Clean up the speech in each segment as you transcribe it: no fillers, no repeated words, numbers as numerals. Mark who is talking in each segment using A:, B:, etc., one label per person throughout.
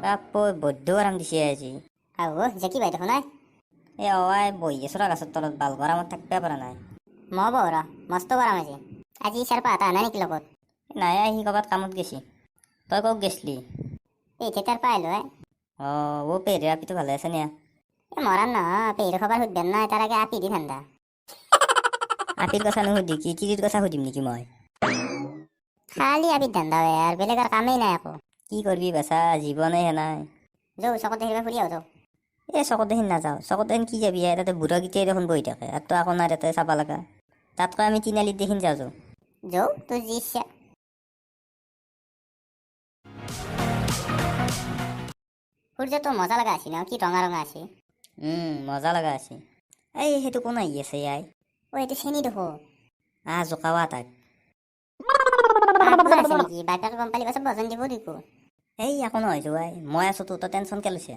A: বাপই বৈদ্য আৰাম দিছে আজি।
B: আহো জেকি বাই দেখোন নাই।
A: এই অৱাই বহি আছো ৰ গাছৰ তলত বাল গৰমত থাকিব পৰা নাই।
B: মই বহৰ মস্ত গৰম আজি চেৰপা এটা নাই নেকি লগত?
A: নাই আহি ক'ৰবাত কামত গেছি। তই ক'ত গেছলি?
B: এই থিয়েটাৰ পৰা আহিলো
A: পেহীৰ আপিটো ভালে আছে নিয়া?
B: মৰাণ নহয় পেহীৰ খবৰ সুধবেন নাই তাৰ আগে আপি দি ঠাণ্ডা।
A: আপিৰ কথা নুসুধি কিৰিৰ কথা সুধিম নেকি মই?
B: খালি আপিত ধান্দা হয় আৰু বেলেগ আৰু কামেই নাই একো।
A: কি কৰিবি বাচা জীৱনে নাই।
B: যাওঁ চকত দেখিবা ফুৰি আহো যাওঁ।
A: এই চকত দেখি নাযাওঁ, চকত দেখি কি যাবি তাতে বুঢ়া গীতেই দেখোন বহি থাকে আৰু তই আকৌ নাই তাতে চাবা লগা। তাতকৈ আমি তিনিআলিত দেখি যাওঁ।
B: যাওঁ তোৰ যি ইচ্ছা। সূৰ্যটো মজা লগা আছে ন, কি ৰঙা ৰঙা আছে।
A: মজা লগা আছে। এই সেইটো কোন আহি আছে আই?
B: এইটো চেনি দেখো।
A: জোকাৱা তাক।
B: আছে নেকি বাইপাকে গম পালি পাছত ভজন দিব দেখো।
A: এই একো নহয় যোৱাই, মই আছো তো তই টেনশ্যন কে লৈছে।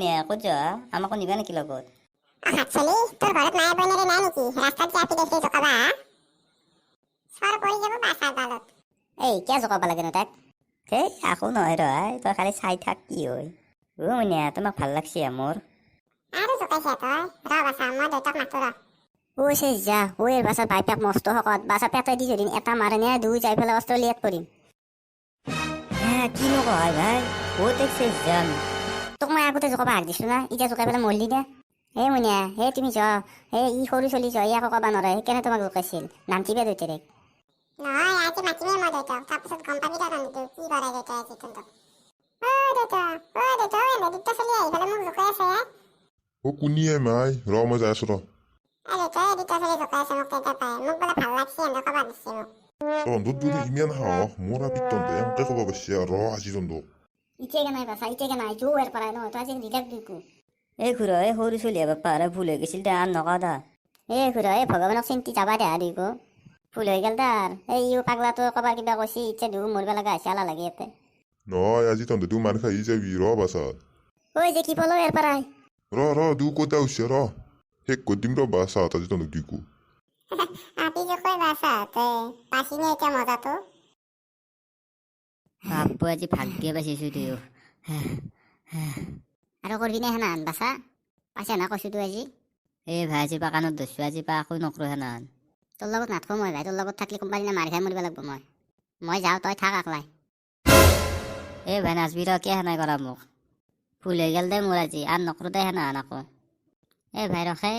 A: নিয়া ক'ত যোৱা? আমাকো নিবা নেকি লগত?
C: হাতছালি তোৰ ঘৰত মায়ে বইনেৰে নাই নেকি? ৰাস্তাত যে আপি দেখি জোকাবা চৰ পৰি যাব বাছাৰ ডালত।
B: এই কিয় জোকাব লাগে ন তাক?
A: এই একো নহয় ৰহাই, তই খালি চাই থাক কি হয়। নিয়া তোমাক ভাল লাগছে মোৰ।
C: আৰু জোকাইছে তই ৰ বাছা মই দেউতাক মাতো ৰ।
B: চেচ যা এৰ বাছৰ বাইপাক মস্ত শকত বাছা পেটে দি যদি এটা মাৰে নে দুই যাই পেলাই অষ্ট্ৰেলিয়াত পৰিম।
A: কি নকয় ভাই এক চেচ যাম।
B: তোক মই আগতে জোকাব হাক দিছো না, এতিয়া জোকাই পেলাই মৰলি দে। মুনিয়া তুমি যোৱা ই সৰু চলি যোৱা ই আকৌ ক'বা নোৱাৰে সেইকাৰণে তোমাক জোকাইছিল নামটিবে দুইটাৰেক।
C: নহয় আজি মাতিমেই মই দেউতাক, তাৰপিছত গম পাবি তহঁতে কি কৰে দেউতাই আজি তহঁতক। দেউতা মেডিকটা চলি আহি পেলাই মোক জোকাই আছে।
D: কোনিয়ে মাই ৰ মই যাই আছো ৰ।
C: দেউতাই এডিটা চলি জোকাই আছে মোক তেতিয়া পাই মোক বোলে ভাল লাগছে এনে ক'বা দিছে মোক।
D: তহঁতৰ যদি ইমান সাহস মোৰ আপিত তহঁতে এনেকে ক'ব পাৰিছে ৰ আজি তহঁতক।
B: ইতিয়াকে নাই বাছা ইতিয়াকে নাই জো এৰ পৰাই ন তই আজি ৰিলেক্স দিকো।
A: এই খুৰা এই সৰু চলি বাপ্পা ভুল হৈ গৈছিল দে আন নকা দা।
B: খুৰা ভগৱানক চিন্তি যাবা দে দিকো ভুল হৈ গেল তাৰ। ইও পাগলাটো ক'বা কিবা কৈছি ইচ্ছা দিও মৰিব লগা হৈছে আলা লাগে ইয়াতে।
D: নহয় আজি তহঁতে মাৰ খাই যাবি ৰ বাছাত।
B: যে কি পলো এৰ পৰাই।
D: ৰ ক'ত হৈছে ৰ শেষ কৰি দিম ৰ বাছাত আজি তহঁতক দিকো।
C: আপি যে কৈ বাছাতে পাছিনে এতিয়া মজাটো।
A: বাপু আজি ভাগ্যে বাচিছো দিও।
B: আৰু কৰবি নে সেনাহান বাছা পাইছা না কৈছো তো আজি।
A: ভাই আজি বাগানত ধৰছো আজি পা আকৌ নকৰো সেনাহান।
B: তোৰ লগত নাথাকো মই ভাই তোৰ লগত থাকলে কোনোবা দিনা মাৰি খাই মৰিব লাগব মই যাওঁ তই থাক আকলাই।
A: ভাই নাচবি ৰ কিয় সেনাই কৰা মোক। ভুল হৈ গেল দে মোৰ আজি আৰ নকৰো দে সেনাহান আকৌ। ভাই ৰখে।